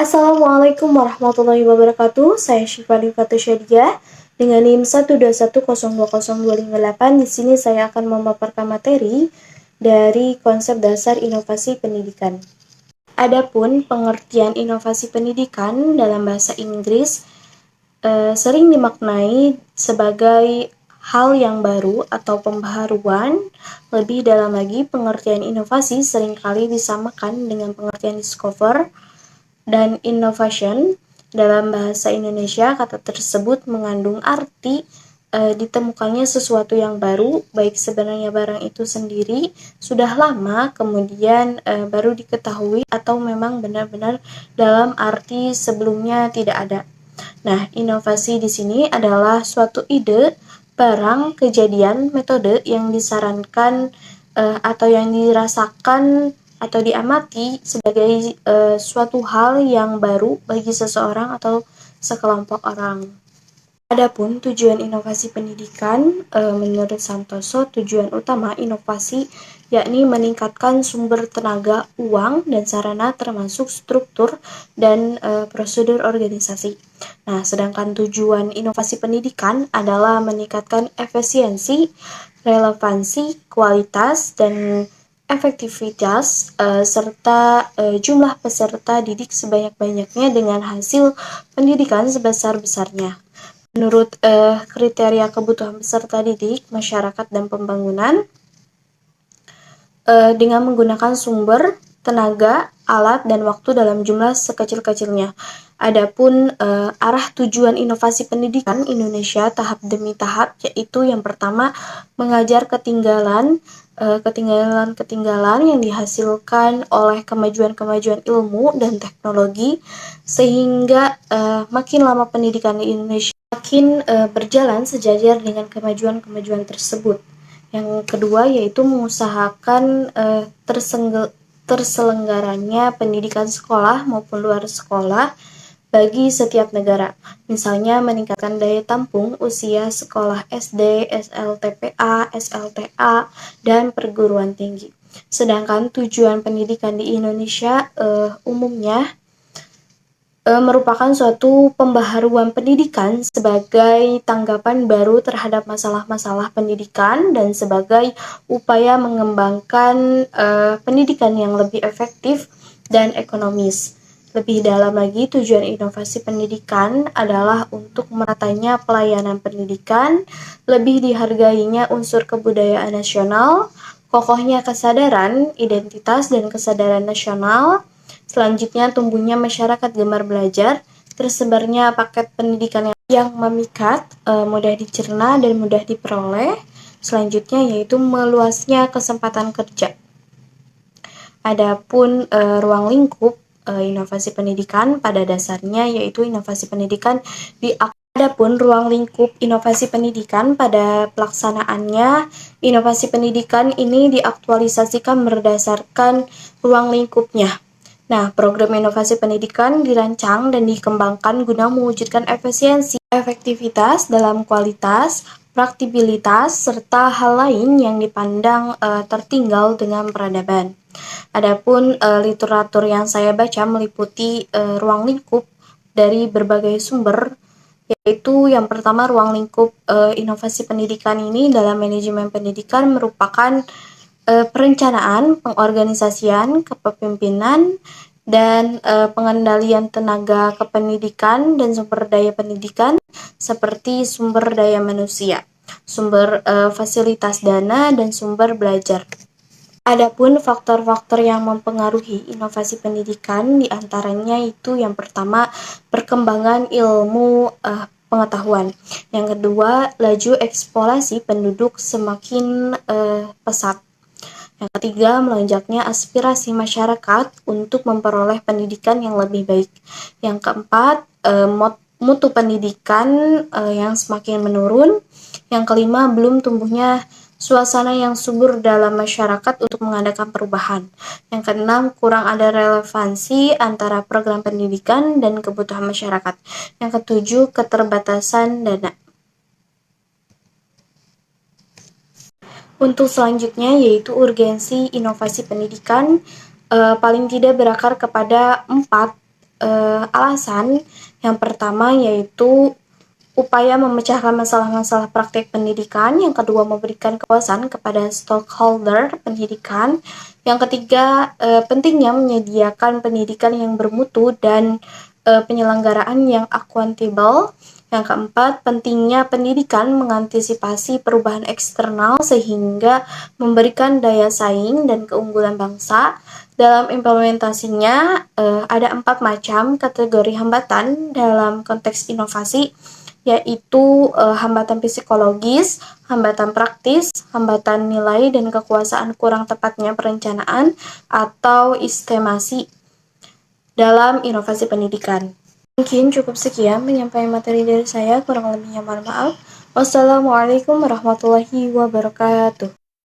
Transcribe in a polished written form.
Assalamualaikum warahmatullahi wabarakatuh. Saya Syifa Fatus Syadiah dengan NIM 121020258. Di sini saya akan memaparkan materi dari konsep dasar inovasi pendidikan. Adapun pengertian inovasi pendidikan dalam bahasa Inggris sering dimaknai sebagai hal yang baru atau pembaharuan. Lebih dalam lagi, pengertian inovasi seringkali disamakan dengan pengertian discover dan innovation. Dalam bahasa Indonesia, kata tersebut mengandung arti ditemukannya sesuatu yang baru, baik sebenarnya barang itu sendiri sudah lama kemudian baru diketahui atau memang benar-benar dalam arti sebelumnya tidak ada. Nah, inovasi di sini adalah suatu ide, barang, kejadian, metode yang disarankan atau yang dirasakan atau diamati sebagai suatu hal yang baru bagi seseorang atau sekelompok orang. Adapun tujuan inovasi pendidikan, menurut Santoso, tujuan utama inovasi yakni meningkatkan sumber tenaga, uang, dan sarana termasuk struktur dan prosedur organisasi. Nah, sedangkan tujuan inovasi pendidikan adalah meningkatkan efisiensi, relevansi, kualitas, dan efektivitas serta jumlah peserta didik sebanyak-banyaknya dengan hasil pendidikan sebesar-besarnya. Menurut kriteria kebutuhan peserta didik, masyarakat, dan pembangunan dengan menggunakan sumber, tenaga, alat, dan waktu dalam jumlah sekecil-kecilnya. Adapun arah tujuan inovasi pendidikan Indonesia tahap demi tahap, yaitu yang pertama mengajar ketinggalan yang dihasilkan oleh kemajuan-kemajuan ilmu dan teknologi, sehingga makin lama pendidikan di Indonesia makin berjalan sejajar dengan kemajuan-kemajuan tersebut. Yang kedua yaitu mengusahakan terselenggaranya pendidikan sekolah maupun luar sekolah bagi setiap negara. Misalnya meningkatkan daya tampung usia sekolah SD, SLTPA, SLTA, dan perguruan tinggi. Sedangkan tujuan pendidikan di Indonesia umumnya merupakan suatu pembaharuan pendidikan sebagai tanggapan baru terhadap masalah-masalah pendidikan dan sebagai upaya mengembangkan pendidikan yang lebih efektif dan ekonomis. Lebih dalam lagi, tujuan inovasi pendidikan adalah untuk meratanya pelayanan pendidikan, lebih dihargainya unsur kebudayaan nasional, kokohnya kesadaran, identitas, dan kesadaran nasional. Selanjutnya, tumbuhnya masyarakat gemar belajar, tersebarnya paket pendidikan yang memikat, mudah dicerna, dan mudah diperoleh. Selanjutnya yaitu meluasnya kesempatan kerja. Adapun ruang lingkup inovasi pendidikan pada dasarnya yaitu inovasi pendidikan Adapun ruang lingkup inovasi pendidikan pada pelaksanaannya, inovasi pendidikan ini diaktualisasikan berdasarkan ruang lingkupnya. Nah, program inovasi pendidikan dirancang dan dikembangkan guna mewujudkan efisiensi, efektivitas dalam kualitas, praktikabilitas, serta hal lain yang dipandang tertinggal dengan peradaban. Adapun literatur yang saya baca meliputi ruang lingkup dari berbagai sumber, yaitu yang pertama ruang lingkup inovasi pendidikan ini dalam manajemen pendidikan merupakan perencanaan, pengorganisasian, kepemimpinan, dan pengendalian tenaga kependidikan dan sumber daya pendidikan seperti sumber daya manusia, sumber fasilitas dana, dan sumber belajar. Adapun faktor-faktor yang mempengaruhi inovasi pendidikan diantaranya itu yang pertama perkembangan ilmu pengetahuan, yang kedua laju eksplorasi penduduk semakin pesat, yang ketiga melonjaknya aspirasi masyarakat untuk memperoleh pendidikan yang lebih baik, yang keempat mutu pendidikan yang semakin menurun, yang kelima belum tumbuhnya suasana yang subur dalam masyarakat untuk mengadakan perubahan. Yang keenam, kurang ada relevansi antara program pendidikan dan kebutuhan masyarakat. Yang ketujuh, keterbatasan dana. Untuk selanjutnya yaitu urgensi inovasi pendidikan paling tidak berakar kepada 4 alasan. Yang pertama yaitu upaya memecahkan masalah-masalah praktik pendidikan. Yang kedua, memberikan kepuasan kepada stakeholder pendidikan. Yang ketiga, pentingnya menyediakan pendidikan yang bermutu dan penyelenggaraan yang akuntabel. Yang keempat, pentingnya pendidikan mengantisipasi perubahan eksternal sehingga memberikan daya saing dan keunggulan bangsa. Dalam implementasinya, ada 4 macam kategori hambatan dalam konteks inovasi, yaitu hambatan psikologis, hambatan praktis, hambatan nilai dan kekuasaan kurang tepatnya perencanaan atau istimasi dalam inovasi pendidikan. Mungkin cukup sekian penyampaian materi dari saya, kurang lebihnya mohon maaf. Wassalamualaikum warahmatullahi wabarakatuh.